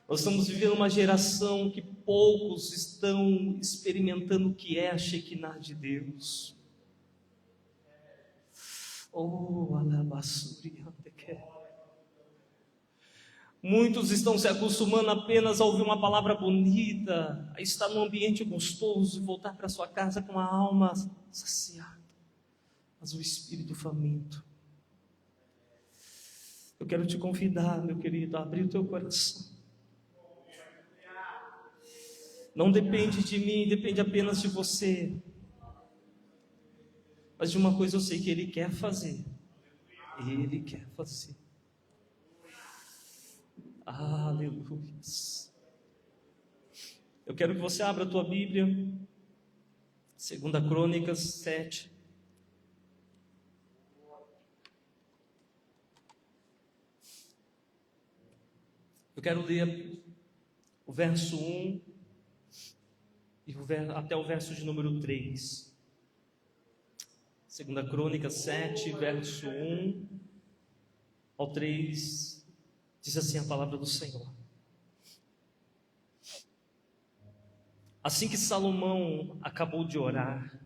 Nós estamos vivendo uma geração que poucos estão experimentando o que é a Shekinah de Deus. Oh, alabassuri. Muitos estão se acostumando apenas a ouvir uma palavra bonita, a estar num ambiente gostoso e voltar para sua casa com a alma saciada, mas o espírito faminto. Eu quero te convidar, meu querido, a abrir o teu coração. Não depende de mim, depende apenas de você. Mas de uma coisa eu sei que Ele quer fazer. Ele quer fazer. Aleluia. Eu quero que você abra a tua Bíblia, 2 Crônicas 7. Eu quero ler o verso 1 e até o verso de número 3. 2 Crônicas 7, verso 1 ao 3. Diz assim a palavra do Senhor. Assim que Salomão acabou de orar,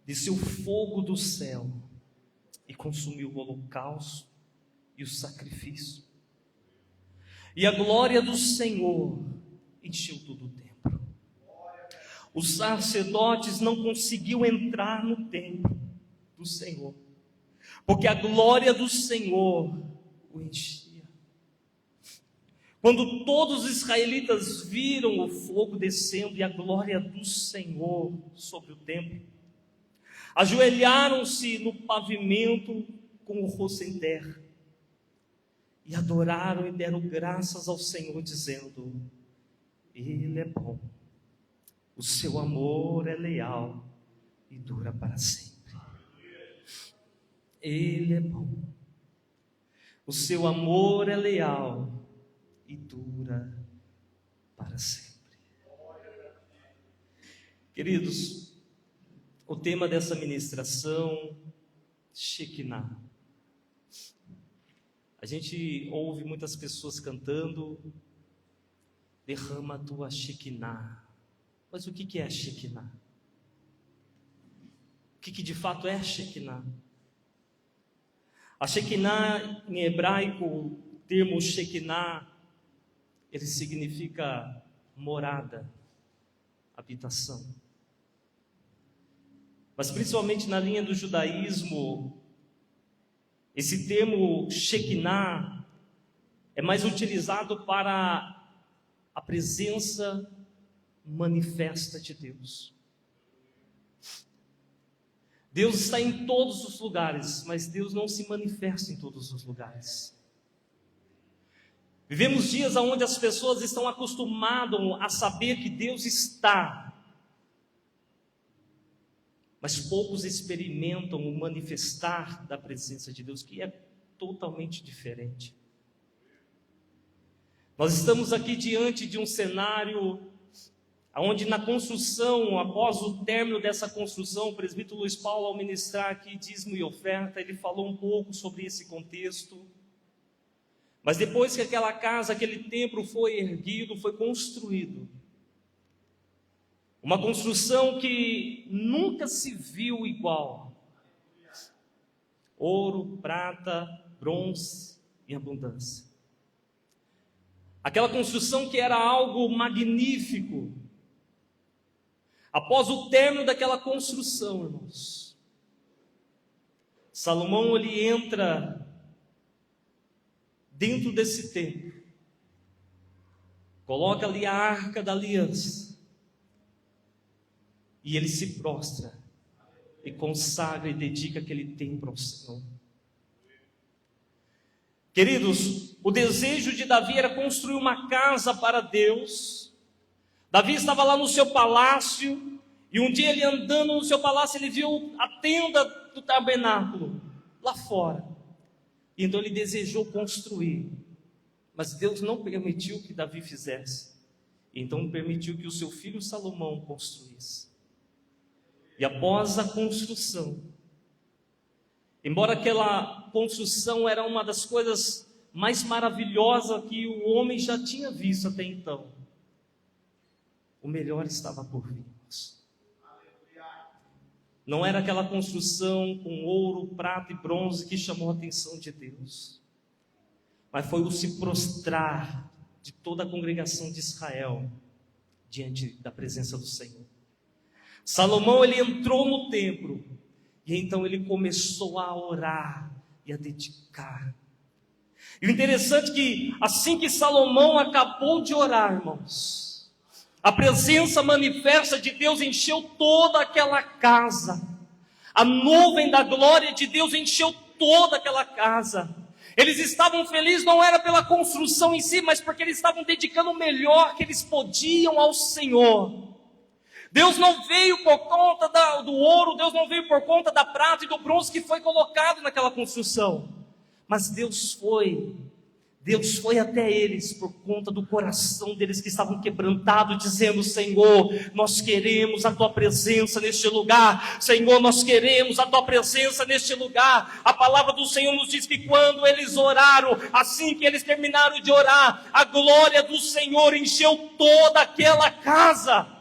desceu fogo do céu e consumiu o holocausto e o sacrifício. E a glória do Senhor encheu todo o templo. Os sacerdotes não conseguiam entrar no templo do Senhor, porque a glória do Senhor o enchia. Quando todos os israelitas viram o fogo descendo e a glória do Senhor sobre o templo, ajoelharam-se no pavimento com o rosto em terra e adoraram e deram graças ao Senhor, dizendo: Ele é bom, o seu amor é leal e dura para sempre. Ele é bom, o seu amor é leal e dura para sempre. Queridos, o tema dessa ministração, Shekinah. A gente ouve muitas pessoas cantando, derrama a tua Shekinah. Mas o que é a Shekinah? O que de fato é a Shekinah? A Shekinah, em hebraico, o termo Shekinah, ele significa morada, habitação. Mas principalmente na linha do judaísmo, esse termo Shekinah é mais utilizado para a presença manifesta de Deus. Deus está em todos os lugares, mas Deus não se manifesta em todos os lugares. Vivemos dias onde as pessoas estão acostumadas a saber que Deus está, mas poucos experimentam o manifestar da presença de Deus, que é totalmente diferente. Nós estamos aqui diante de um cenário onde na construção, após o término dessa construção, o presbítero Luiz Paulo, ao ministrar aqui dízimo e oferta, ele falou um pouco sobre esse contexto. Mas depois que aquela casa, aquele templo foi erguido, foi construído, uma construção que nunca se viu igual. Ouro, prata, bronze em abundância. Aquela construção que era algo magnífico. Após o término daquela construção, irmãos, Salomão ele entra dentro desse templo, coloca ali a arca da aliança, e ele se prostra e consagra e dedica aquele templo ao Senhor. Queridos, o desejo de Davi era construir uma casa para Deus. Davi estava lá no seu palácio, e um dia ele andando no seu palácio, ele viu a tenda do tabernáculo lá fora. E então ele desejou construir, mas Deus não permitiu que Davi fizesse. E então permitiu que o seu filho Salomão construísse. E após a construção, embora aquela construção era uma das coisas mais maravilhosa que o homem já tinha visto até então. O melhor estava por vir. Não era aquela construção com ouro, prata e bronze que chamou a atenção de Deus, mas foi o se prostrar de toda a congregação de Israel diante da presença do Senhor. Salomão, ele entrou no templo e então ele começou a orar e a dedicar. E o interessante é que assim que Salomão acabou de orar, irmãos, a presença manifesta de Deus encheu toda aquela casa. A nuvem da glória de Deus encheu toda aquela casa. Eles estavam felizes, não era pela construção em si, mas porque eles estavam dedicando o melhor que eles podiam ao Senhor. Deus não veio por conta do ouro, Deus não veio por conta da prata e do bronze que foi colocado naquela construção. Mas Deus foi até eles por conta do coração deles que estavam quebrantados, dizendo: Senhor, nós queremos a Tua presença neste lugar. Senhor, nós queremos a Tua presença neste lugar. A palavra do Senhor nos diz que quando eles oraram, assim que eles terminaram de orar, a glória do Senhor encheu toda aquela casa.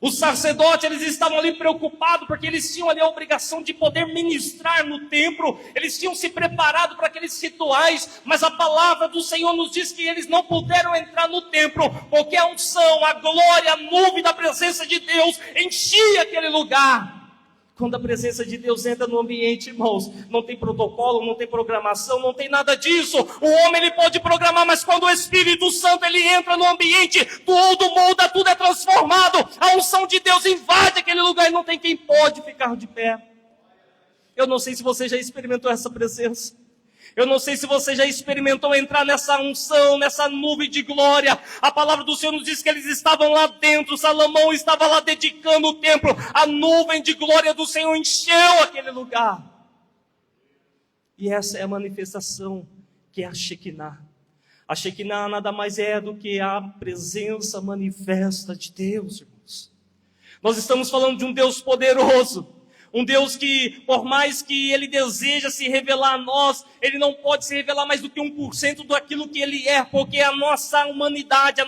Os sacerdotes, eles estavam ali preocupados, porque eles tinham ali a obrigação de poder ministrar no templo, eles tinham se preparado para aqueles rituais, mas a palavra do Senhor nos diz que eles não puderam entrar no templo, porque a unção, a glória, a nuvem da presença de Deus enchia aquele lugar. Quando a presença de Deus entra no ambiente, irmãos, não tem protocolo, não tem programação, não tem nada disso. O homem, ele pode programar, mas quando o Espírito Santo, ele entra no ambiente, tudo muda, tudo é transformado. A unção de Deus invade aquele lugar e não tem quem pode ficar de pé. Eu não sei se você já experimentou essa presença. Eu não sei se você já experimentou entrar nessa unção, nessa nuvem de glória. A palavra do Senhor nos diz que eles estavam lá dentro. Salomão estava lá dedicando o templo. A nuvem de glória do Senhor encheu aquele lugar. E essa é a manifestação que é a Shekinah. A Shekinah nada mais é do que a presença manifesta de Deus, irmãos. Nós estamos falando de um Deus poderoso. Um Deus que, por mais que Ele deseja se revelar a nós, Ele não pode se revelar mais do que 1% daquilo que Ele é, porque a nossa humanidade,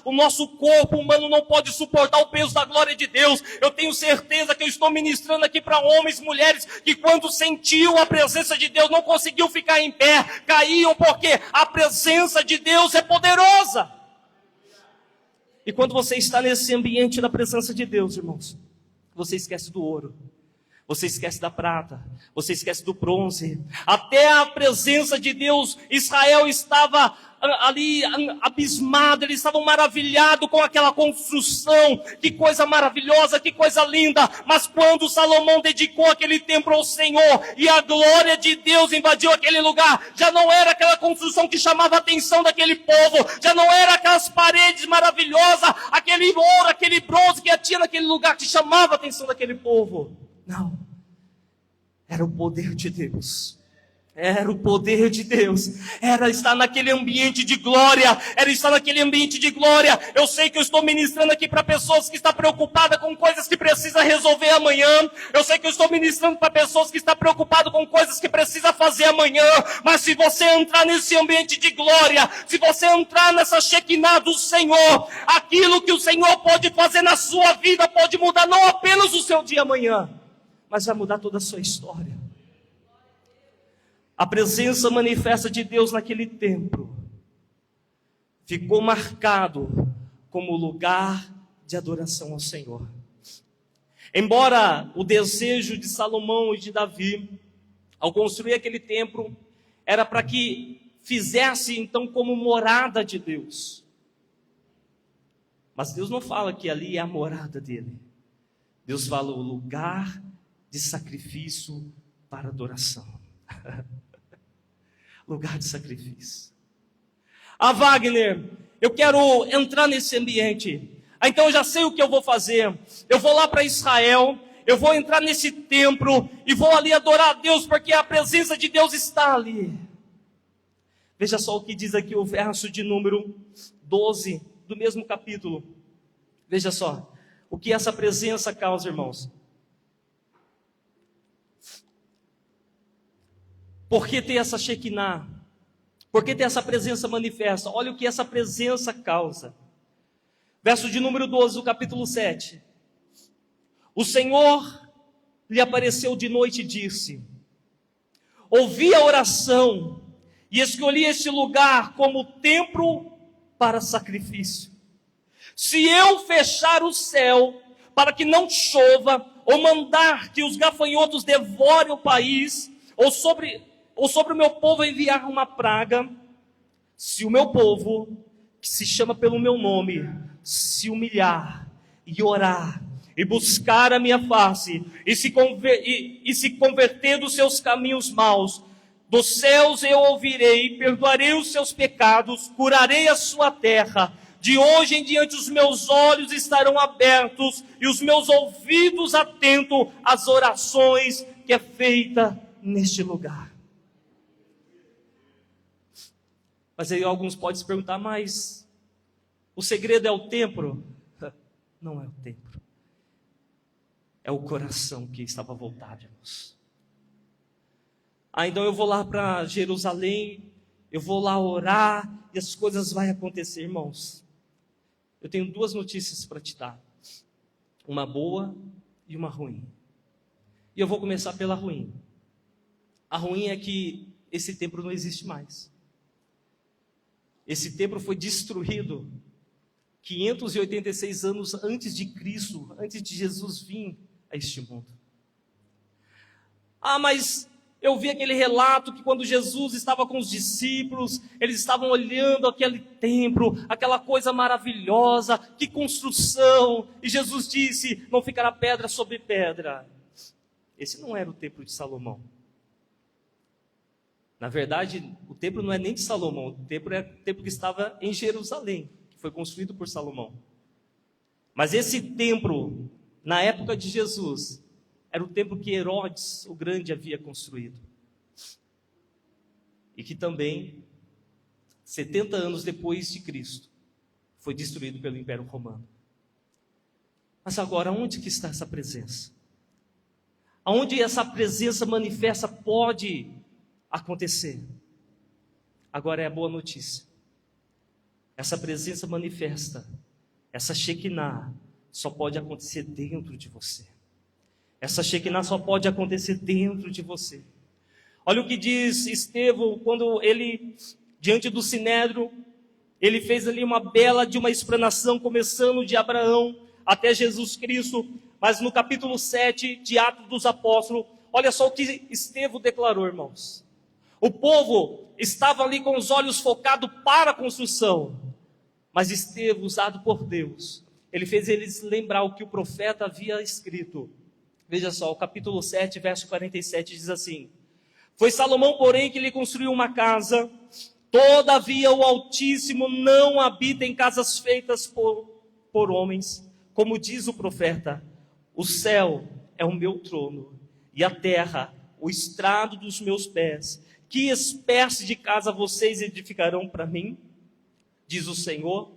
o nosso corpo humano não pode suportar o peso da glória de Deus. Eu tenho certeza que eu estou ministrando aqui para homens e mulheres que quando sentiu a presença de Deus não conseguiu ficar em pé, caíam, porque a presença de Deus é poderosa. E quando você está nesse ambiente da presença de Deus, irmãos, você esquece do ouro. Você esquece da prata, você esquece do bronze. Até a presença de Deus, Israel estava ali abismado, eles estavam maravilhados com aquela construção. Que coisa maravilhosa, que coisa linda. Mas quando Salomão dedicou aquele templo ao Senhor e a glória de Deus invadiu aquele lugar, já não era aquela construção que chamava a atenção daquele povo, já não era aquelas paredes maravilhosas, aquele ouro, aquele bronze que tinha naquele lugar que chamava a atenção daquele povo. Não, era o poder de Deus, era o poder de Deus, era estar naquele ambiente de glória, era estar naquele ambiente de glória. Eu sei que eu estou ministrando aqui para pessoas que estão preocupadas com coisas que precisa resolver amanhã, eu sei que eu estou ministrando para pessoas que estão preocupadas com coisas que precisa fazer amanhã, mas se você entrar nesse ambiente de glória, se você entrar nessa Shekinah do Senhor, aquilo que o Senhor pode fazer na sua vida, pode mudar não apenas o seu dia amanhã, mas vai mudar toda a sua história. A presença manifesta de Deus naquele templo ficou marcado como lugar de adoração ao Senhor. Embora o desejo de Salomão e de Davi, ao construir aquele templo, era para que fizesse então como morada de Deus. Mas Deus não fala que ali é a morada dele. Deus fala o lugar de sacrifício para adoração. Lugar de sacrifício. Wagner, eu quero entrar nesse ambiente. Então eu já sei o que eu vou fazer. Eu vou lá para Israel, eu vou entrar nesse templo e vou ali adorar a Deus, porque a presença de Deus está ali. Veja só o que diz aqui o verso de número 12 do mesmo capítulo. Veja só o que essa presença causa, irmãos. Por que ter essa Shekinah? Por que ter essa presença manifesta? Olha o que essa presença causa. Verso de número 12 do capítulo 7. O Senhor lhe apareceu de noite e disse: ouvi a oração e escolhi este lugar como templo para sacrifício. Se eu fechar o céu para que não chova, ou mandar que os gafanhotos devorem o país, ou sobre o meu povo enviar uma praga, se o meu povo, que se chama pelo meu nome, se humilhar e orar, e buscar a minha face, e se converter dos seus caminhos maus, dos céus eu ouvirei, perdoarei os seus pecados, curarei a sua terra. De hoje em diante os meus olhos estarão abertos e os meus ouvidos atentos às orações que é feita neste lugar. Mas aí alguns podem se perguntar, mas o segredo é o templo? Não é o templo. É o coração que estava voltado, irmãos. Então eu vou lá para Jerusalém, eu vou lá orar e as coisas vão acontecer, irmãos. Eu tenho duas notícias para te dar. Uma boa e uma ruim. E eu vou começar pela ruim. A ruim é que esse templo não existe mais. Esse templo foi destruído 586 anos antes de Cristo, antes de Jesus vir a este mundo. Mas eu vi aquele relato que quando Jesus estava com os discípulos, eles estavam olhando aquele templo, aquela coisa maravilhosa, que construção, e Jesus disse, não ficará pedra sobre pedra. Esse não era o templo de Salomão. Na verdade, o templo não é nem de Salomão, o templo é o templo que estava em Jerusalém, que foi construído por Salomão. Mas esse templo, na época de Jesus, era o templo que Herodes, o Grande, havia construído. E que também, 70 anos depois de Cristo, foi destruído pelo Império Romano. Mas agora, onde que está essa presença? Aonde essa presença manifesta pode acontecer? Agora é a boa notícia. Essa presença manifesta, essa Shekinah, só pode acontecer dentro de você. Essa Shekinah só pode acontecer dentro de você. Olha o que diz Estevão, quando ele, diante do Sinédrio, ele fez ali uma bela de uma explanação, começando de Abraão até Jesus Cristo, mas no capítulo 7 de Atos dos Apóstolos, olha só o que Estevão declarou, irmãos. O povo estava ali com os olhos focados para a construção, mas Estevão, usado por Deus, ele fez eles lembrar o que o profeta havia escrito. Veja só, o capítulo 7, verso 47 diz assim: foi Salomão, porém, que lhe construiu uma casa, todavia o Altíssimo não habita em casas feitas por homens, como diz o profeta, o céu é o meu trono, e a terra, o estrado dos meus pés. Que espécie de casa vocês edificarão para mim? Diz o Senhor.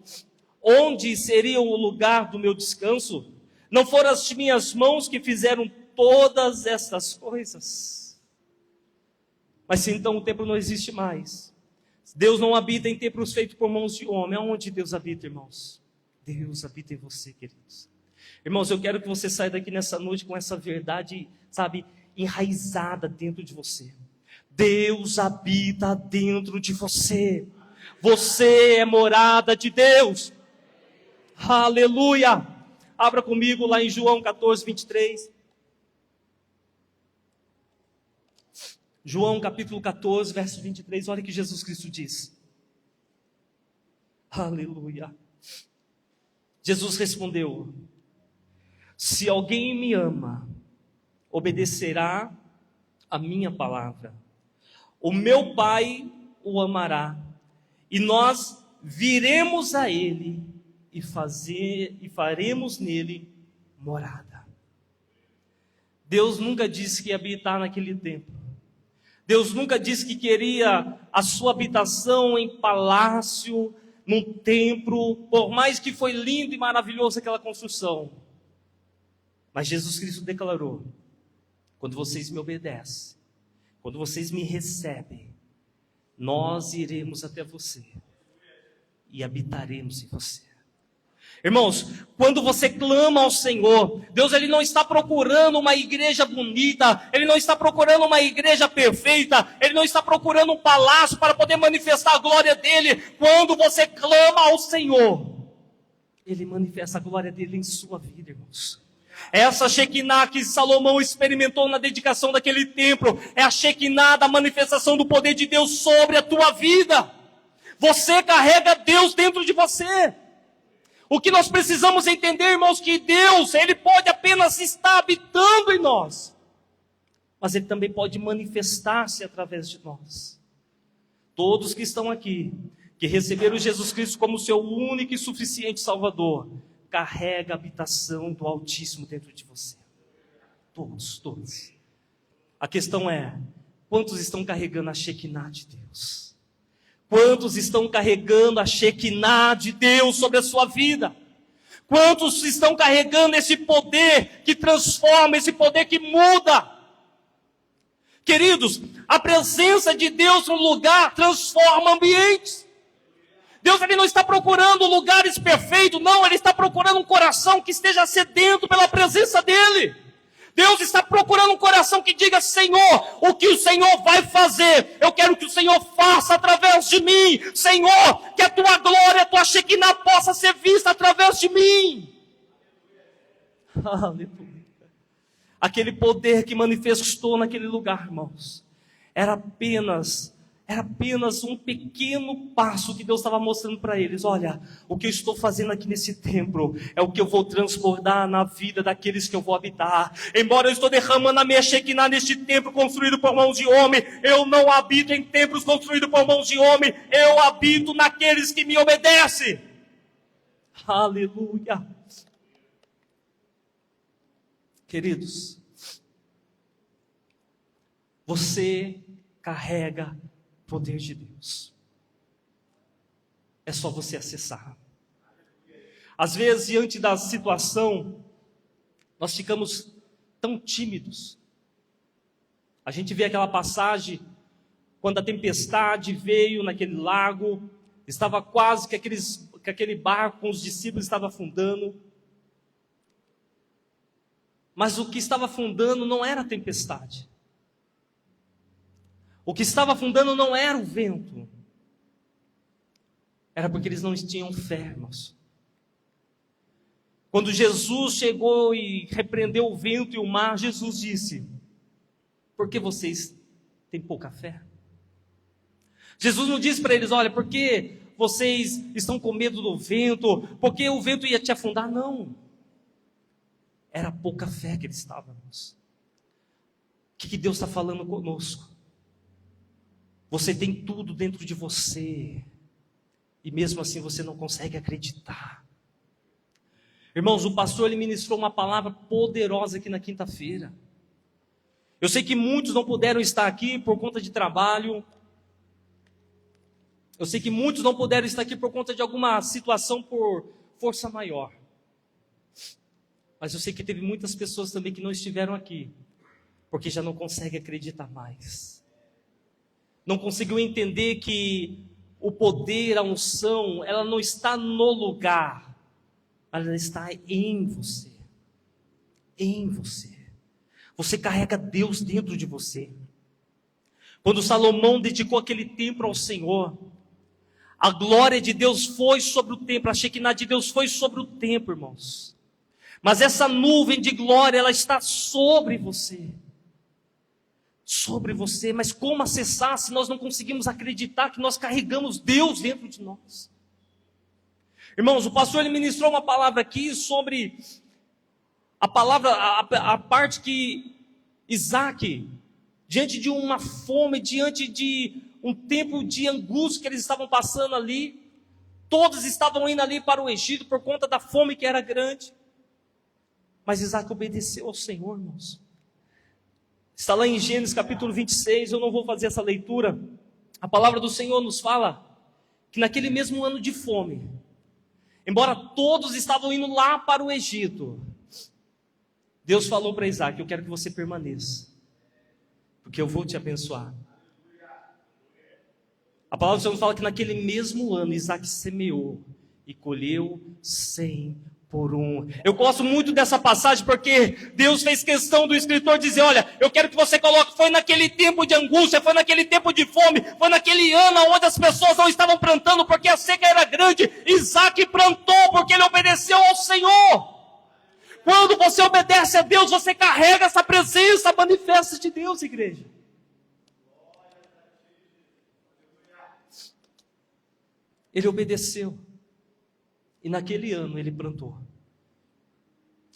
Onde seria o lugar do meu descanso? Não foram as minhas mãos que fizeram todas estas coisas? Mas se então o templo não existe mais, Deus não habita em templos feitos por mãos de homem, aonde Deus habita, irmãos? Deus habita em você, queridos. Irmãos, eu quero que você saia daqui nessa noite com essa verdade, sabe, enraizada dentro de você. Deus habita dentro de você. Você é morada de Deus. Aleluia! Abra comigo lá em João 14, 23. João capítulo 14, verso 23. Olha o que Jesus Cristo diz. Aleluia! Jesus respondeu: se alguém me ama, obedecerá a minha palavra. O meu Pai o amará, e nós viremos a ele e faremos nele morada. Deus nunca disse que ia habitar naquele templo. Deus nunca disse que queria a sua habitação em palácio, num templo, por mais que foi lindo e maravilhoso aquela construção. Mas Jesus Cristo declarou: quando vocês me obedecem, quando vocês me recebem, nós iremos até você e habitaremos em você. Irmãos, quando você clama ao Senhor, Deus ele não está procurando uma igreja bonita, Ele não está procurando uma igreja perfeita, Ele não está procurando um palácio para poder manifestar a glória dEle. Quando você clama ao Senhor, Ele manifesta a glória dEle em sua vida, irmãos. Essa Shekinah que Salomão experimentou na dedicação daquele templo, é a Shekinah da manifestação do poder de Deus sobre a tua vida. Você carrega Deus dentro de você. O que nós precisamos entender, irmãos, que Deus, Ele pode apenas estar habitando em nós, mas Ele também pode manifestar-se através de nós. Todos que estão aqui, que receberam Jesus Cristo como seu único e suficiente Salvador, carrega a habitação do Altíssimo dentro de você. Todos. A questão é, quantos estão carregando a Shekinah de Deus? Quantos estão carregando a Shekinah de Deus sobre a sua vida? Quantos estão carregando esse poder que transforma, esse poder que muda? Queridos, a presença de Deus no lugar transforma ambientes. Deus ele não está procurando lugares perfeitos, não, Ele está procurando um coração que esteja sedento pela presença dEle. Deus está procurando um coração que diga: Senhor, o que o Senhor vai fazer? Eu quero que o Senhor faça através de mim. Senhor, que a tua glória, a tua Shekinah possa ser vista através de mim. Aleluia. Aquele poder que manifestou naquele lugar, irmãos, era apenas um pequeno passo que Deus estava mostrando para eles. Olha, o que eu estou fazendo aqui nesse templo é o que eu vou transbordar na vida daqueles que eu vou habitar. Embora eu estou derramando a minha Shekinah neste templo construído por mãos de homem, eu não habito em templos construídos por mãos de homem, eu habito naqueles que me obedecem. Aleluia. Queridos, você carrega poder de Deus. É só você acessar. Às vezes, diante da situação, nós ficamos tão tímidos. A gente vê aquela passagem, quando a tempestade veio naquele lago, estava quase que aquele barco com os discípulos estava afundando. Mas o que estava afundando não era a tempestade. O que estava afundando não era o vento. Era porque eles não tinham fé, irmãos. Quando Jesus chegou e repreendeu o vento e o mar, Jesus disse: por que vocês têm pouca fé? Jesus não disse para eles: olha, por que vocês estão com medo do vento? Porque o vento ia te afundar? Não. Era pouca fé que eles estavam, irmãos. O que Deus está falando conosco? Você tem tudo dentro de você, e mesmo assim você não consegue acreditar. Irmãos, o pastor ele ministrou uma palavra poderosa aqui na quinta-feira. Eu sei que muitos não puderam estar aqui por conta de trabalho. Eu sei que muitos não puderam estar aqui por conta de alguma situação por força maior. Mas eu sei que teve muitas pessoas também que não estiveram aqui, porque já não conseguem acreditar mais. Não conseguiu entender que o poder, a unção, ela não está no lugar, ela está em você. Em você. Você carrega Deus dentro de você. Quando Salomão dedicou aquele templo ao Senhor, a glória de Deus foi sobre o templo, a Shekinah de Deus foi sobre o templo, irmãos. Mas essa nuvem de glória, ela está sobre você. Sobre você, mas como acessar se nós não conseguimos acreditar que nós carregamos Deus dentro de nós? Irmãos, o pastor ele ministrou uma palavra aqui sobre a parte que Isaac, diante de uma fome, diante de um tempo de angústia que eles estavam passando ali, todos estavam indo ali para o Egito por conta da fome que era grande, mas Isaac obedeceu ao Senhor, irmãos. Está lá em Gênesis capítulo 26, eu não vou fazer essa leitura. A palavra do Senhor nos fala que naquele mesmo ano de fome, embora todos estavam indo lá para o Egito, Deus falou para Isaac: eu quero que você permaneça, porque eu vou te abençoar. A palavra do Senhor fala que naquele mesmo ano Isaac semeou e colheu 100 por 1. Eu gosto muito dessa passagem porque Deus fez questão do escritor dizer, olha, eu quero que você coloque, foi naquele tempo de angústia, foi naquele tempo de fome, foi naquele ano onde as pessoas não estavam plantando porque a seca era grande. Isaac plantou porque ele obedeceu ao Senhor. Quando você obedece a Deus, você carrega essa presença manifesta de Deus, igreja. Ele obedeceu. E naquele ano ele plantou.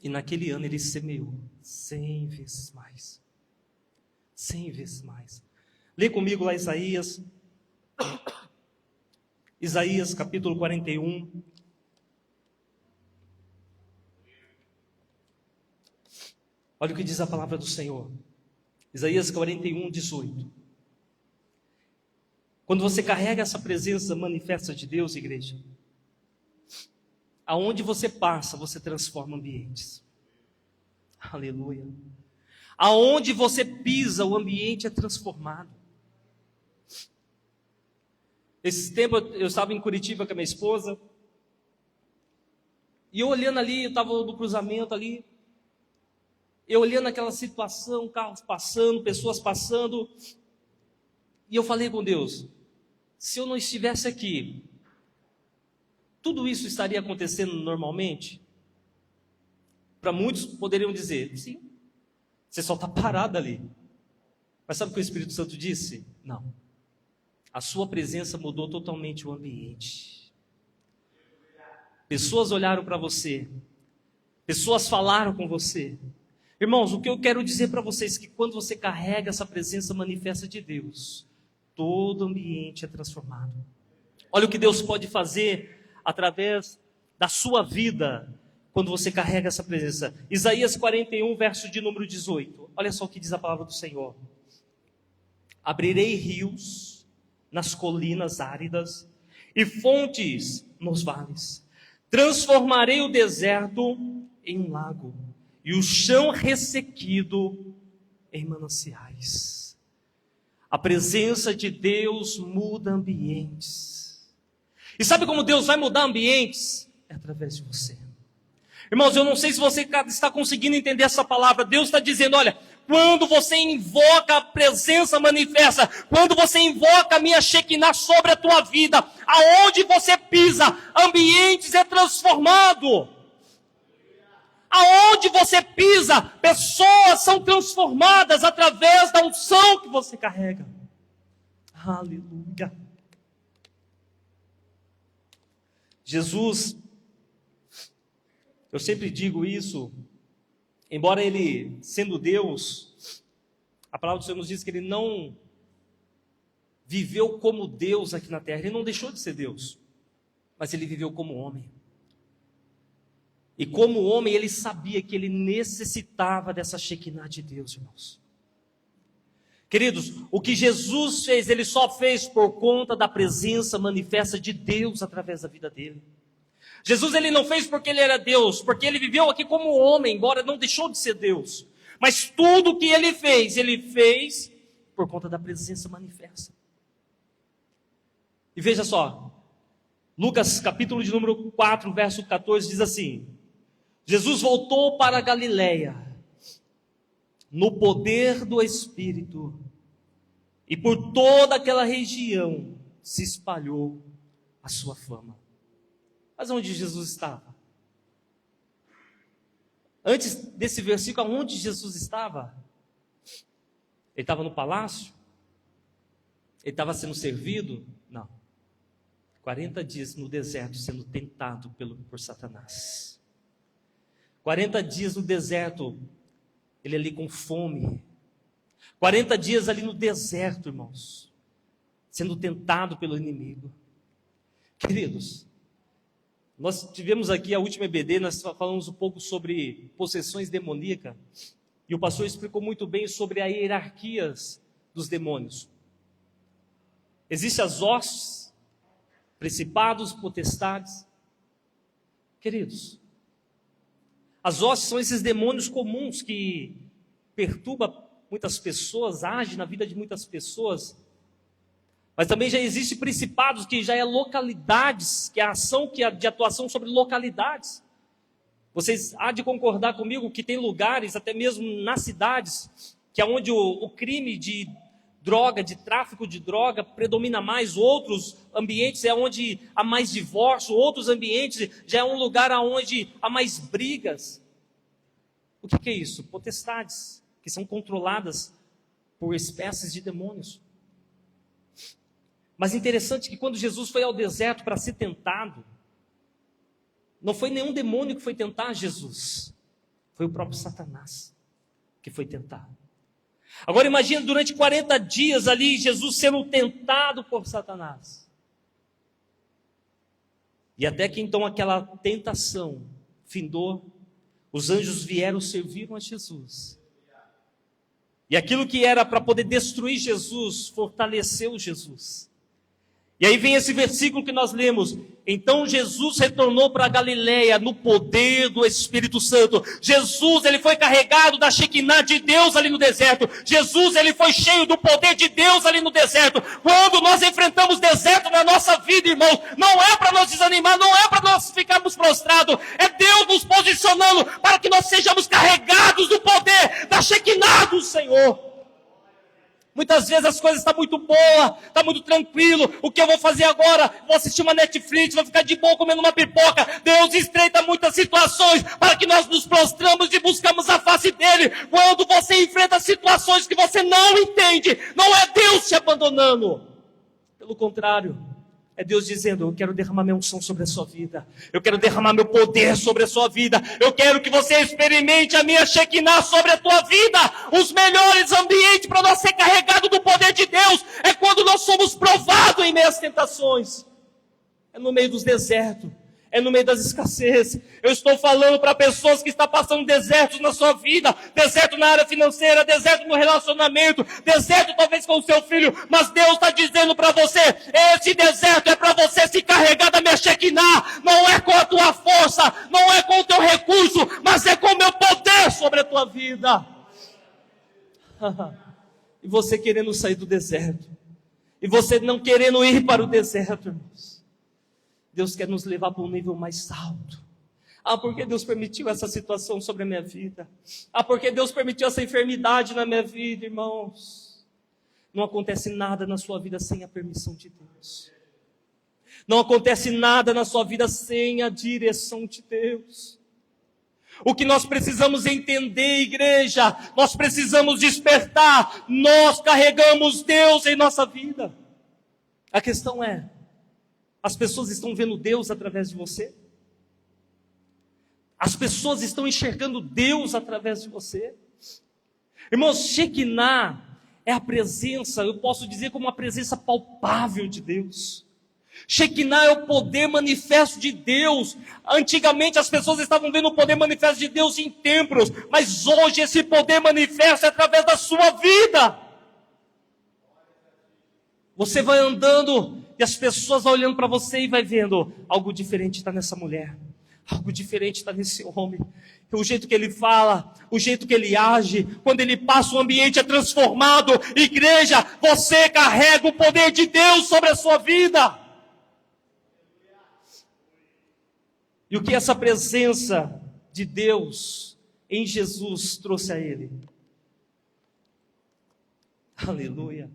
E naquele ano ele semeou 100 vezes mais. 100 vezes mais. Lê comigo lá Isaías. Isaías capítulo 41. Olha o que diz a palavra do Senhor. Isaías 41, 18. Quando você carrega essa presença manifesta de Deus, igreja, aonde você passa, você transforma ambientes. Aleluia. Aonde você pisa, o ambiente é transformado. Esse tempo eu estava em Curitiba com a minha esposa, e eu olhando ali, eu estava no cruzamento ali, eu olhando aquela situação, carros passando, pessoas passando, e eu falei com Deus, se eu não estivesse aqui, tudo isso estaria acontecendo normalmente? Para muitos poderiam dizer, sim, você só está parado ali. Mas sabe o que o Espírito Santo disse? Não. A sua presença mudou totalmente o ambiente. Pessoas olharam para você. Pessoas falaram com você. Irmãos, o que eu quero dizer para vocês é que quando você carrega essa presença manifesta de Deus, todo ambiente é transformado. Olha o que Deus pode fazer através da sua vida, quando você carrega essa presença. Isaías 41, verso de número 18. Olha só o que diz a palavra do Senhor. Abrirei rios nas colinas áridas e fontes nos vales. Transformarei o deserto em um lago e o chão ressequido em mananciais. A presença de Deus muda ambientes. E sabe como Deus vai mudar ambientes? É através de você. Irmãos, eu não sei se você está conseguindo entender essa palavra. Deus está dizendo, olha, quando você invoca a presença manifesta, quando você invoca a minha Shekinah sobre a tua vida, aonde você pisa, ambientes é transformado. Aonde você pisa, pessoas são transformadas através da unção que você carrega. Aleluia. Jesus, eu sempre digo isso, embora ele sendo Deus, a palavra do Senhor nos diz que ele não viveu como Deus aqui na terra, ele não deixou de ser Deus, mas ele viveu como homem. E como homem, ele sabia que ele necessitava dessa Shekinah de Deus, irmãos. Queridos, o que Jesus fez, ele só fez por conta da presença manifesta de Deus através da vida dele. Jesus, ele não fez porque ele era Deus, porque ele viveu aqui como homem, embora não deixou de ser Deus. Mas tudo o que ele fez por conta da presença manifesta. E veja só, Lucas capítulo de número 4, verso 14, diz assim: Jesus voltou para a Galileia, no poder do Espírito, e por toda aquela região se espalhou a sua fama. Mas onde Jesus estava? Antes desse versículo, aonde Jesus estava? Ele estava no palácio? Ele estava sendo servido? Não. 40 dias no deserto sendo tentado por Satanás. 40 dias no deserto, ele ali com fome. 40 dias ali no deserto, irmãos, sendo tentado pelo inimigo. Queridos, nós tivemos aqui a última EBD, nós falamos um pouco sobre possessões demoníacas, e o pastor explicou muito bem sobre as hierarquias dos demônios. Existem as hostes, principados, potestades. Queridos, as hostes são esses demônios comuns que perturbam muitas pessoas, age na vida de muitas pessoas, mas também já existem principados que já é localidades, que é a ação de atuação sobre localidades. Vocês há de concordar comigo que tem lugares, até mesmo nas cidades, que é onde o crime de droga, de tráfico de droga predomina mais. Outros ambientes é onde há mais divórcio, outros ambientes já é um lugar onde há mais brigas. O que é isso? Potestades que são controladas por espécies de demônios. Mas interessante que quando Jesus foi ao deserto para ser tentado, não foi nenhum demônio que foi tentar Jesus, foi o próprio Satanás que foi tentar. Agora imagina durante 40 dias ali, Jesus sendo tentado por Satanás. E até que então aquela tentação findou, os anjos vieram, serviram a Jesus. E aquilo que era para poder destruir Jesus, fortaleceu Jesus. E aí vem esse versículo que nós lemos. Então Jesus retornou para a Galileia no poder do Espírito Santo. Jesus, ele foi carregado da Shekinah de Deus ali no deserto. Jesus, ele foi cheio do poder de Deus ali no deserto. Quando nós enfrentamos deserto na nossa vida, irmãos, não é para nós desanimar, não é para nós ficarmos prostrados. É Deus nos posicionando para que nós sejamos carregados do poder da Shekinah do Senhor. Muitas vezes as coisas estão muito boas, está muito tranquilo. O que eu vou fazer agora? Vou assistir uma Netflix, vou ficar de boa comendo uma pipoca. Deus estreita muitas situações para que nós nos prostramos e buscamos a face dele. Quando você enfrenta situações que você não entende, não é Deus te abandonando. Pelo contrário, é Deus dizendo: eu quero derramar minha unção sobre a sua vida. Eu quero derramar meu poder sobre a sua vida. Eu quero que você experimente a minha Shekinah sobre a tua vida. Os melhores ambientes para nós ser carregados do poder de Deus é quando nós somos provados em meio às tentações. É no meio dos desertos. É no meio das escassez. Eu estou falando para pessoas que estão passando desertos na sua vida. Deserto na área financeira, deserto no relacionamento, deserto talvez com o seu filho. Mas Deus está dizendo para você: esse deserto é para você se carregar da minha Shekinah. Não é com a tua força, não é com o teu recurso, mas é com o meu poder sobre a tua vida. E você querendo sair do deserto. E você não querendo ir para o deserto, irmãos. Deus quer nos levar para um nível mais alto. Ah, porque Deus permitiu essa situação sobre a minha vida? Ah, porque Deus permitiu essa enfermidade na minha vida, irmãos? Não acontece nada na sua vida sem a permissão de Deus. Não acontece nada na sua vida sem a direção de Deus. O que nós precisamos entender, igreja, nós precisamos despertar. Nós carregamos Deus em nossa vida. A questão é: as pessoas estão vendo Deus através de você? As pessoas estão enxergando Deus através de você? Irmãos, Shekinah é a presença, eu posso dizer como uma presença palpável de Deus. Shekinah é o poder manifesto de Deus. Antigamente as pessoas estavam vendo o poder manifesto de Deus em templos, mas hoje esse poder manifesto é através da sua vida. Você vai andando e as pessoas vão olhando para você e vai vendo: algo diferente está nessa mulher, algo diferente está nesse homem. O jeito que ele fala, o jeito que ele age, quando ele passa o ambiente é transformado. Igreja, você carrega o poder de Deus sobre a sua vida. E o que essa presença de Deus em Jesus trouxe a ele? Aleluia.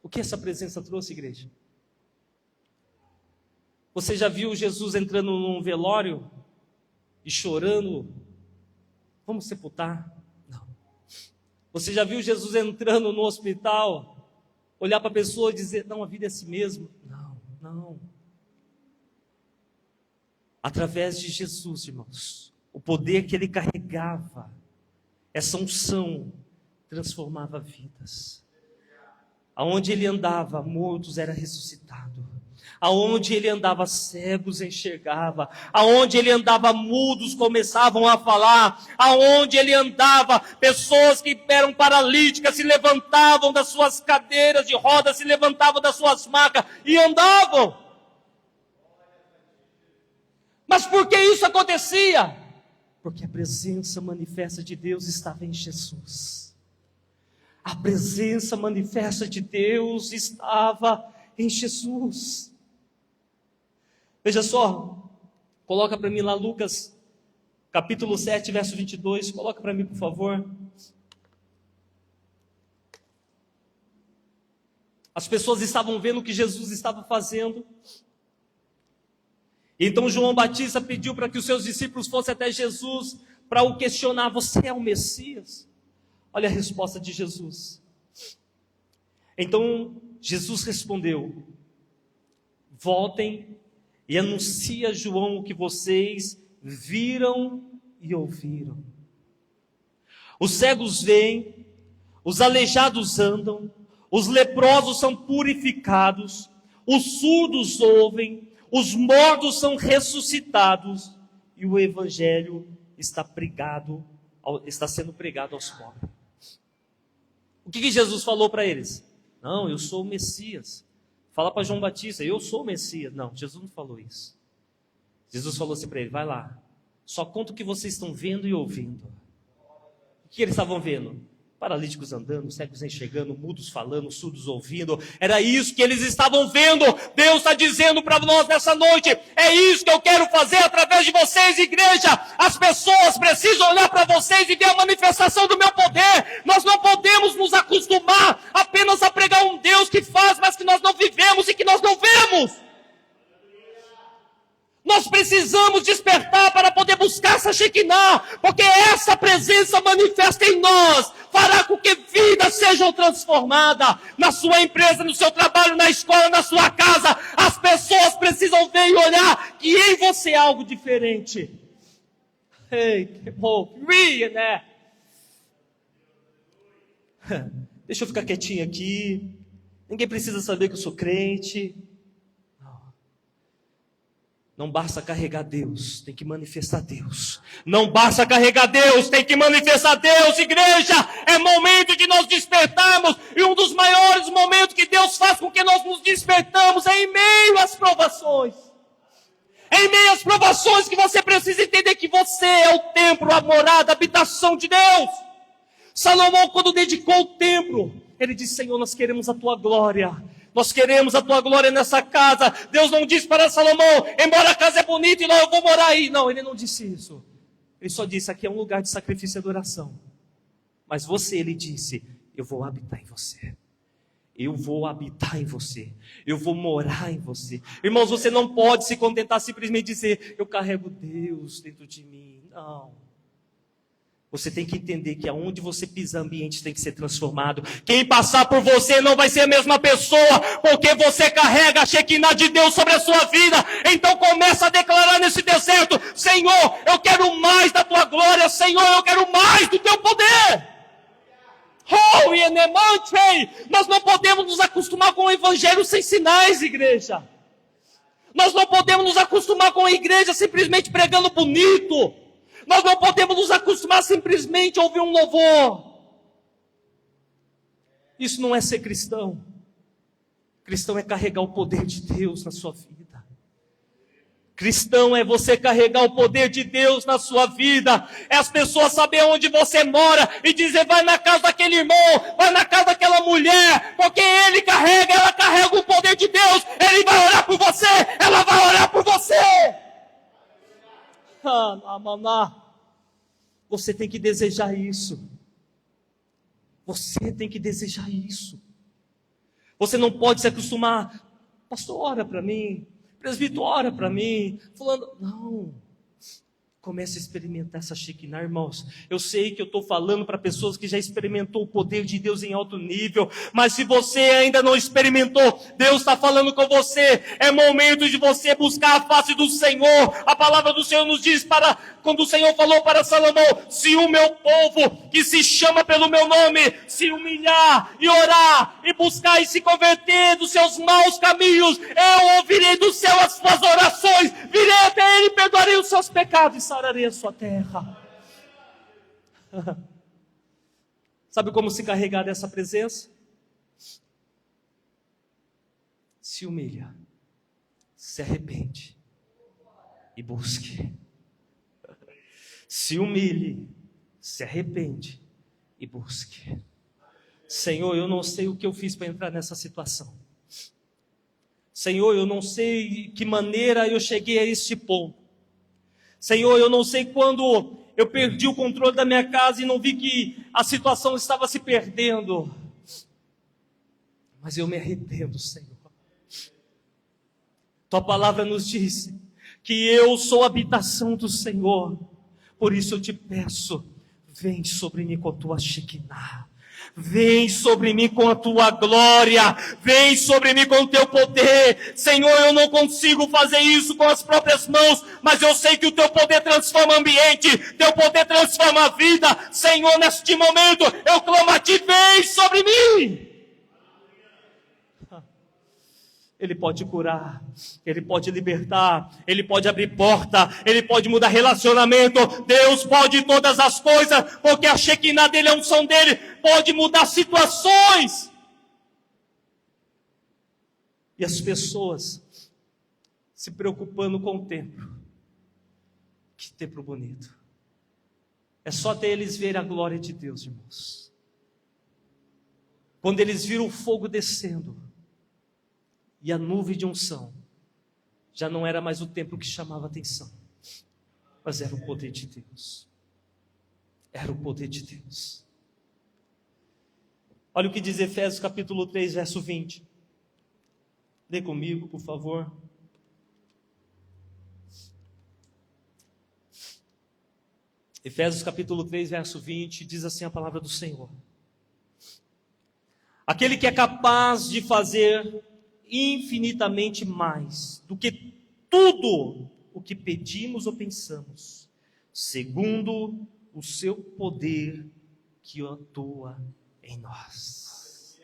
O que essa presença trouxe, igreja? Você já viu Jesus entrando num velório e chorando? Vamos sepultar? Não. Você já viu Jesus entrando no hospital, olhar para a pessoa e dizer: não, a vida é assim mesmo? Não, não. Através de Jesus, irmãos, o poder que ele carregava, essa unção transformava vidas. Aonde ele andava, mortos era ressuscitado. Aonde ele andava, cegos enxergava. Aonde ele andava, mudos começavam a falar. Aonde ele andava, pessoas que eram paralíticas se levantavam das suas cadeiras de rodas, se levantavam das suas macas e andavam. Mas por que isso acontecia? Porque a presença manifesta de Deus estava em Jesus. A presença manifesta de Deus estava em Jesus. Veja só, coloca para mim lá Lucas, capítulo 7, verso 22, coloca para mim, por favor. As pessoas estavam vendo o que Jesus estava fazendo. Então João Batista pediu para que os seus discípulos fossem até Jesus para o questionar: você é o Messias? Olha a resposta de Jesus. Então Jesus respondeu: voltem e anunciem a João o que vocês viram e ouviram. Os cegos veem, os aleijados andam, os leprosos são purificados, os surdos ouvem, os mortos são ressuscitados e o evangelho está sendo pregado aos pobres. O que Jesus falou para eles? Não, eu sou o Messias. Fala para João Batista, eu sou o Messias. Não, Jesus não falou isso. Jesus falou assim para ele: vai lá, só conta o que vocês estão vendo e ouvindo. O que eles estavam vendo? Paralíticos andando, cegos enxergando, mudos falando, surdos ouvindo. Era isso que eles estavam vendo. Deus está dizendo para nós nessa noite: é isso que eu quero fazer através de vocês, igreja. As pessoas precisam olhar para vocês e ver a manifestação do meu poder. Nós não podemos nos acostumar apenas a pregar um Deus que faz, mas que nós não vivemos e que nós não vemos. Nós precisamos despertar para poder buscar essa Shekinah, porque essa presença manifesta em nós fará com que vidas sejam transformadas na sua empresa, no seu trabalho, na escola, na sua casa. As pessoas precisam ver e olhar que em você é algo diferente. Ei, que bom, né? Deixa eu ficar quietinho aqui. Ninguém precisa saber que eu sou crente. Não basta carregar Deus, tem que manifestar Deus. Não basta carregar Deus, tem que manifestar Deus, igreja. É momento de nós despertarmos. E um dos maiores momentos que Deus faz com que nós nos despertamos é em meio às provações. É em meio às provações que você precisa entender que você é o templo, a morada, a habitação de Deus. Salomão, quando dedicou o templo, ele disse: Senhor, nós queremos a tua glória. Nós queremos a tua glória nessa casa. Deus não disse para Salomão: embora a casa é bonita e não, eu vou morar aí. Não, ele não disse isso. Ele só disse: aqui é um lugar de sacrifício e adoração. Mas você, ele disse: eu vou habitar em você. Eu vou habitar em você. Eu vou morar em você. Irmãos, você não pode se contentar simplesmente dizer: eu carrego Deus dentro de mim. Não. Você tem que entender que aonde você pisar, ambiente tem que ser transformado. Quem passar por você não vai ser a mesma pessoa, porque você carrega a Shekinah de Deus sobre a sua vida. Então começa a declarar nesse deserto: Senhor, eu quero mais da tua glória. Senhor, eu quero mais do teu poder. Oh, nós não podemos nos acostumar com o evangelho sem sinais, igreja. Nós não podemos nos acostumar com a igreja simplesmente pregando bonito. Nós não podemos nos acostumar simplesmente a ouvir um louvor. Isso não é ser cristão. Cristão é carregar o poder de Deus na sua vida. Cristão é você carregar o poder de Deus na sua vida. É as pessoas saberem onde você mora e dizer: vai na casa daquele irmão, vai na casa daquela mulher, porque ela carrega o poder de Deus. Ele vai orar por você, ela vai orar por você. Você tem que desejar isso. Você tem que desejar isso. Você não pode se acostumar: pastor, ora para mim, presbítero, ora para mim, fulano. Não. Comece a experimentar essa Shekinah, irmãos. Eu sei que eu estou falando para pessoas que já experimentou o poder de Deus em alto nível, mas se você ainda não experimentou, Deus está falando com você. É momento de você buscar a face do Senhor. A palavra do Senhor nos diz, quando o Senhor falou para Salomão: se o meu povo, que se chama pelo meu nome, se humilhar e orar e buscar e se converter dos seus maus caminhos, eu ouvirei do céu as suas orações, virei até ele e perdoarei os seus pecados e sararei a sua terra. Sabe como se carregar dessa presença? Se humilha, se arrepende e busque. Se humilhe, se arrepende e busque. Senhor, eu não sei o que eu fiz para entrar nessa situação. Senhor, eu não sei que maneira eu cheguei a este ponto. Senhor, eu não sei quando eu perdi o controle da minha casa e não vi que a situação estava se perdendo. Mas eu me arrependo, Senhor. Tua palavra nos diz que eu sou a habitação do Senhor. Por isso eu te peço, vem sobre mim com a tua Shekinah. Vem sobre mim com a tua glória, vem sobre mim com o teu poder. Senhor, eu não consigo fazer isso com as próprias mãos, mas eu sei que o teu poder transforma ambiente, teu poder transforma a vida. Senhor, neste momento, eu clamo a ti, vem sobre mim. Ele pode curar, Ele pode libertar, Ele pode abrir porta, Ele pode mudar relacionamento. Deus pode todas as coisas, porque a Shekinah dele, a unção dele, pode mudar situações. E as pessoas se preocupando com o templo. Que templo bonito. É só até eles verem a glória de Deus, irmãos. Quando eles viram o fogo descendo, e a nuvem de unção, já não era mais o templo que chamava atenção, mas era o poder de Deus. Era o poder de Deus. Olha o que diz Efésios capítulo 3, verso 20. Lê comigo, por favor. Efésios capítulo 3, verso 20, diz assim a palavra do Senhor. Aquele que é capaz de fazer infinitamente mais do que tudo o que pedimos ou pensamos, segundo o seu poder que atua em nós.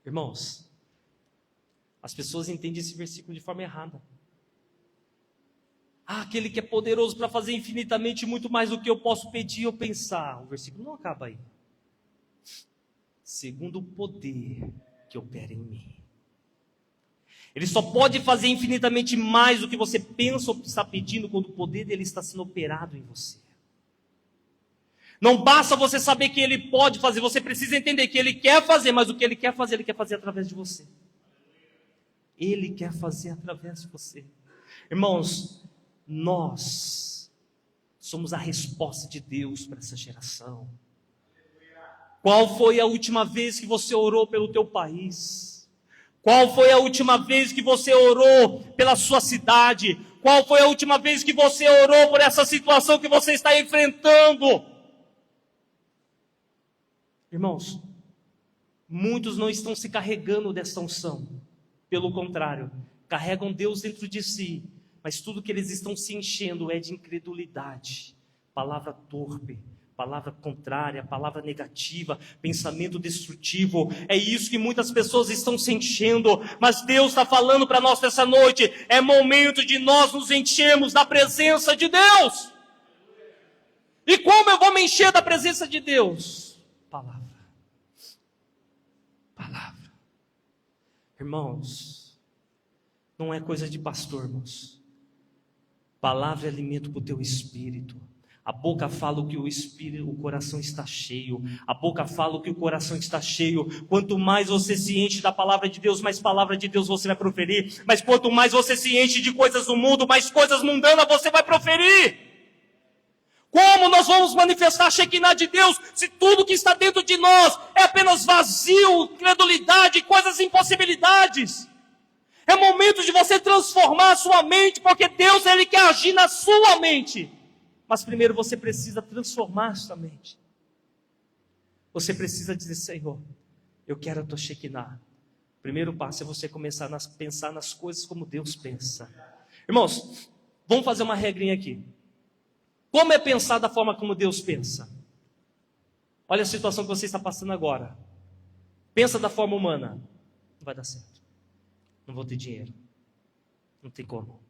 Irmãos, as pessoas entendem esse versículo de forma errada. Aquele que é poderoso para fazer infinitamente muito mais do que eu posso pedir ou pensar. O versículo não acaba aí. Segundo o poder que opera em mim. Ele só pode fazer infinitamente mais do que você pensa ou está pedindo quando o poder dele está sendo operado em você. Não basta você saber que ele pode fazer, você precisa entender que ele quer fazer, mas o que ele quer fazer através de você. Ele quer fazer através de você. Irmãos, nós somos a resposta de Deus para essa geração. Qual foi a última vez que você orou pelo teu país? Qual foi a última vez que você orou pela sua cidade? Qual foi a última vez que você orou por essa situação que você está enfrentando? Irmãos, muitos não estão se carregando dessa unção. Pelo contrário, carregam Deus dentro de si, mas tudo que eles estão se enchendo é de incredulidade, palavra torpe, palavra contrária, palavra negativa, pensamento destrutivo. É isso que muitas pessoas estão se enchendo. Mas Deus está falando para nós nessa noite, é momento de nós nos enchermos da presença de Deus. E como eu vou me encher da presença de Deus? Palavra. Palavra. Irmãos, não é coisa de pastor, irmãos. Palavra é alimento para o teu espírito. A boca fala o que o espírito, o coração está cheio. A boca fala o que o coração está cheio. Quanto mais você se enche da palavra de Deus, mais palavra de Deus você vai proferir. Mas quanto mais você se enche de coisas do mundo, mais coisas mundanas você vai proferir. Como nós vamos manifestar a Shekinah de Deus se tudo que está dentro de nós é apenas vazio, incredulidade, coisas impossibilidades? É momento de você transformar a sua mente, porque Deus, Ele quer agir na sua mente. Mas primeiro você precisa transformar a sua mente. Você precisa dizer, Senhor, eu quero a tua Shekinah. O primeiro passo é você começar a pensar nas coisas como Deus pensa. Irmãos, vamos fazer uma regrinha aqui. Como é pensar da forma como Deus pensa? Olha a situação que você está passando agora. Pensa da forma humana. Não vai dar certo. Não vou ter dinheiro. Não tem como.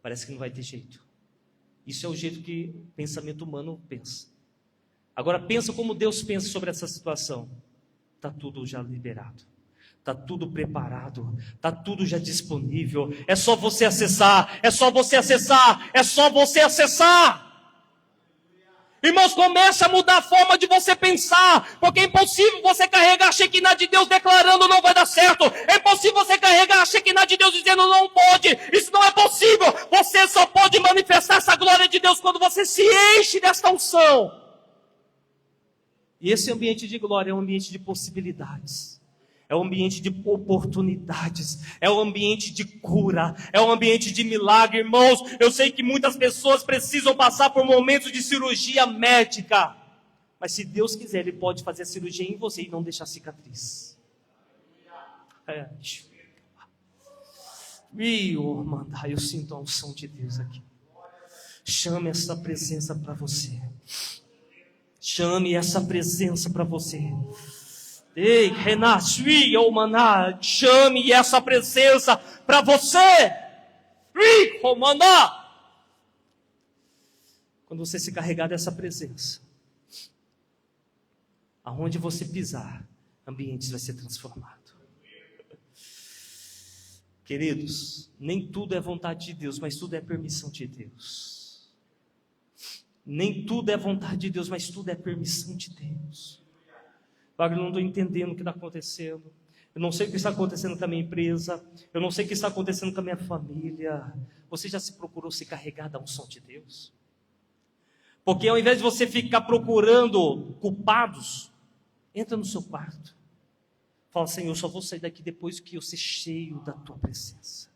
Parece que não vai ter jeito. Isso é o jeito que o pensamento humano pensa. Agora pensa como Deus pensa sobre essa situação. Está tudo já liberado. Está tudo preparado. Está tudo já disponível. É só você acessar. É só você acessar. É só você acessar. Irmãos, comece a mudar a forma de você pensar, porque é impossível você carregar a Shekinah de Deus declarando não vai dar certo. É impossível você carregar a Shekinah de Deus dizendo não pode. Isso não é possível. Você só pode manifestar essa glória de Deus quando você se enche desta unção. E esse ambiente de glória é um ambiente de possibilidades. É um ambiente de oportunidades, é um ambiente de cura, é um ambiente de milagre. Irmãos, eu sei que muitas pessoas precisam passar por momentos de cirurgia médica, mas se Deus quiser, Ele pode fazer a cirurgia em você e não deixar cicatriz. Eu sinto a unção de Deus aqui. Chame essa presença para você. Chame essa presença para você. Ei, renasci, oh maná, chame essa presença para você. Oh maná. Quando você se carregar dessa presença, aonde você pisar, ambientes vai ser transformado. Queridos, nem tudo é vontade de Deus, mas tudo é permissão de Deus. Nem tudo é vontade de Deus, mas tudo é permissão de Deus. Eu não estou entendendo o que está acontecendo. Eu não sei o que está acontecendo com a minha empresa. Eu não sei o que está acontecendo com a minha família. Você já se procurou se carregar da unção de Deus? Porque ao invés de você ficar procurando culpados, entra no seu quarto. Fala, Senhor, eu só vou sair daqui depois que eu ser cheio da Tua presença.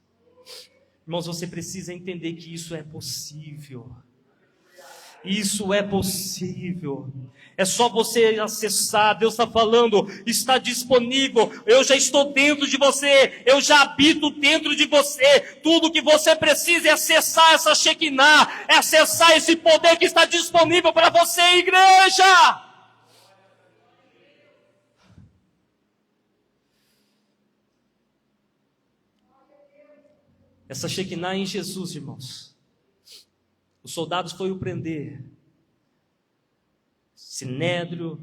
Irmãos, você precisa entender que isso é possível. Isso é possível. É só você acessar. Deus está falando, está disponível. Eu já estou dentro de você. Eu já habito dentro de você. Tudo que você precisa é acessar essa Shekinah. É acessar esse poder que está disponível para você, igreja. Essa Shekinah é em Jesus, irmãos. Os soldados foram o prender. Sinédrio,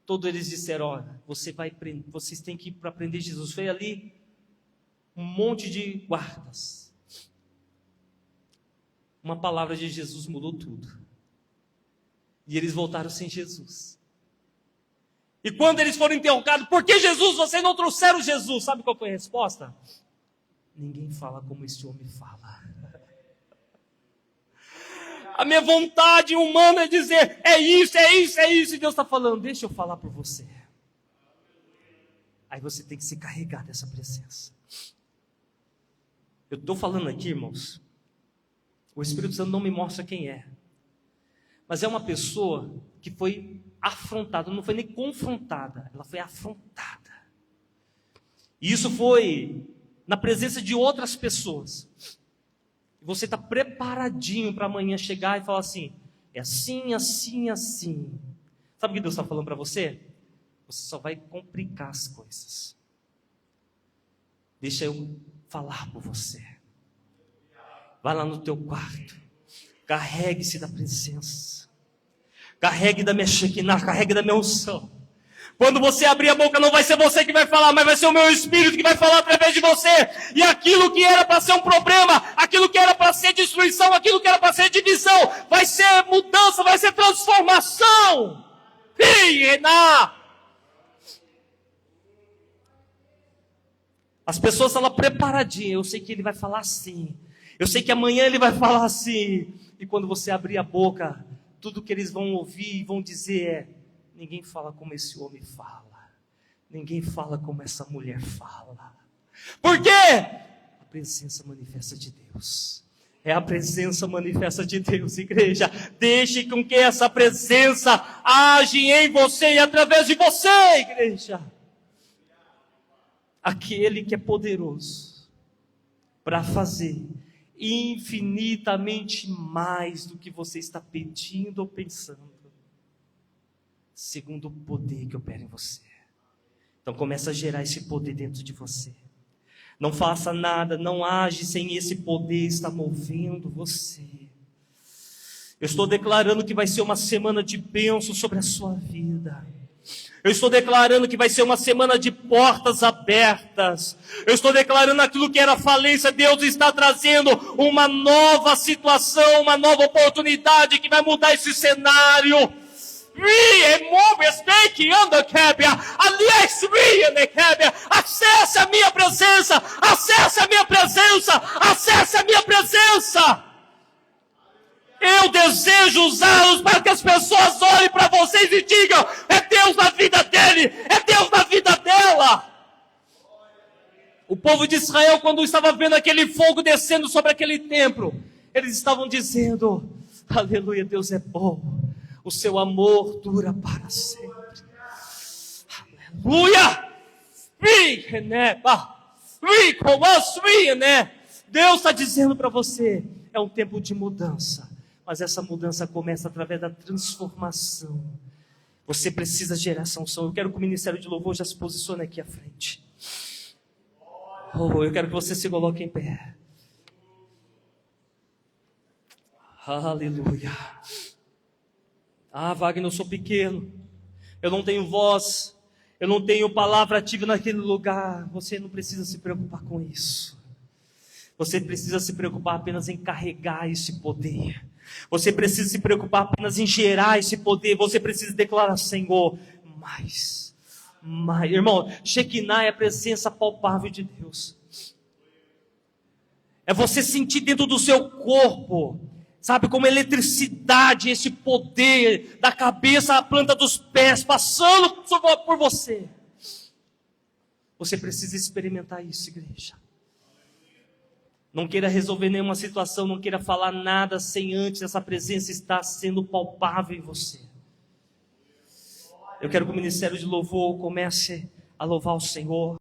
todos eles disseram, olha, vocês têm que ir para prender Jesus. Foi ali um monte de guardas. Uma palavra de Jesus mudou tudo. E eles voltaram sem Jesus. E quando eles foram interrogados, por que Jesus? Vocês não trouxeram Jesus? Sabe qual foi a resposta? Ninguém fala como esse homem fala. A minha vontade humana é dizer, é isso. E Deus está falando, deixa eu falar por você. Aí você tem que se carregar dessa presença. Eu estou falando aqui, irmãos. O Espírito Santo não me mostra quem é. Mas é uma pessoa que foi afrontada, não foi nem confrontada, ela foi afrontada. E isso foi na presença de outras pessoas. Você está preparadinho para amanhã chegar e falar assim, é assim, assim, assim. Sabe o que Deus está falando para você? Você só vai complicar as coisas. Deixa eu falar por você. Vai lá no teu quarto. Carregue-se da presença. Carregue da minha Shekinah, carregue da minha unção. Quando você abrir a boca, não vai ser você que vai falar, mas vai ser o meu Espírito que vai falar através de você. E aquilo que era para ser um problema, aquilo que era para ser destruição, aquilo que era para ser divisão, vai ser mudança, vai ser transformação. Rená! As pessoas estão lá preparadinhas. Eu sei que ele vai falar assim. Eu sei que amanhã ele vai falar assim. E quando você abrir a boca, tudo que eles vão ouvir e vão dizer é: ninguém fala como esse homem fala. Ninguém fala como essa mulher fala. Por quê? A presença manifesta de Deus. É a presença manifesta de Deus, igreja. Deixe com que essa presença age em você e através de você, igreja. Aquele que é poderoso para fazer infinitamente mais do que você está pedindo ou pensando, segundo o poder que opera em você. Então começa a gerar esse poder dentro de você. Não faça nada, não age sem esse poder estar movendo você. Eu estou declarando que vai ser uma semana de bênção sobre a sua vida. Eu estou declarando que vai ser uma semana de portas abertas. Eu estou declarando aquilo que era falência. Deus está trazendo uma nova situação, uma nova oportunidade que vai mudar esse cenário. Acesse a minha presença, acesse a minha presença, acesse a minha presença. Eu desejo usá-los para que as pessoas olhem para vocês e digam: é Deus na vida dele, é Deus na vida dela. O povo de Israel, quando estava vendo aquele fogo descendo sobre aquele templo, eles estavam dizendo: aleluia, Deus é bom, o seu amor dura para sempre. Aleluia! Deus está dizendo para você: é um tempo de mudança. Mas essa mudança começa através da transformação. Você precisa gerar essa unção. Eu quero que o Ministério de Louvor já se posicione aqui à frente. Eu quero que você se coloque em pé. Aleluia. Wagner, eu sou pequeno. Eu não tenho voz. Eu não tenho palavra ativa naquele lugar. Você não precisa se preocupar com isso. Você precisa se preocupar apenas em carregar esse poder. Você precisa se preocupar apenas em gerar esse poder. Você precisa declarar: Senhor, mais. Irmão, Shekinah é a presença palpável de Deus. É você sentir dentro do seu corpo, sabe, como eletricidade, esse poder da cabeça à planta dos pés, passando por você. Você precisa experimentar isso, igreja. Não queira resolver nenhuma situação, não queira falar nada sem antes essa presença estar sendo palpável em você. Eu quero que o Ministério de Louvor comece a louvar o Senhor.